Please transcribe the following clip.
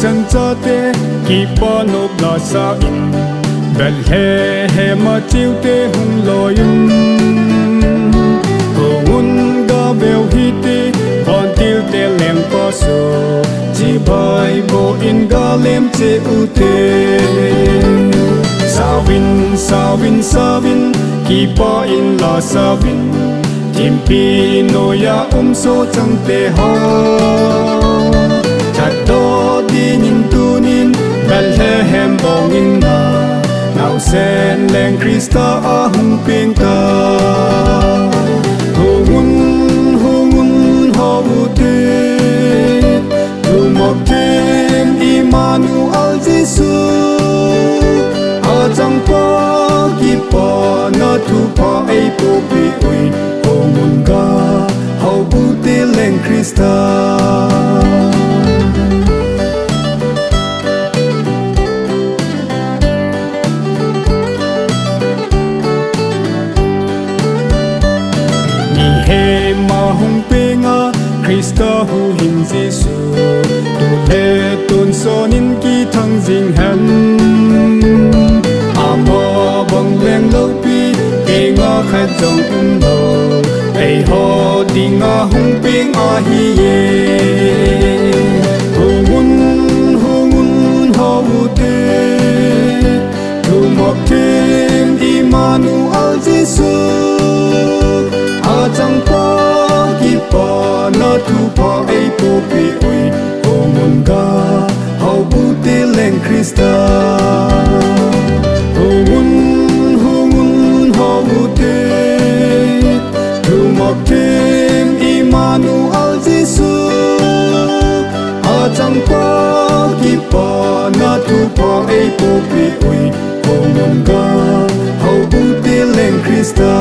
san cho te ki pa nop la sa in bel he ma chiu te hung loyun ngun ga bel hi te bon til te lem pa so chi bai bo in ga lem che u te Savin ki pa in la savin Tim pi no ya so chang te ho Chat do di nin tu nin Bel he hem bong in na Now sen leng Krista a hung ping ta Hungun ho u te Tu mok tem Immanuel Jesus Chang pa ki pa na tu pa ai po pi ui ho mun ga ho bu te leng Krista ni he ma hung pe nga Krista hu hin Jesu tu le tun son in ki thang jing han leng lâu pi ke nga khat jong lo ai ho ding nga hung ping a hi ye hungun ho u te tu mok tem Immanuel Jesus a chang pa ki pa na tu pa ai po pi ui hungun ga ho u te leng Krista Tim Immanuel Jesus Chang pa ki pa na tu pa ai po pi ui ho mun ga ho u te leng Krista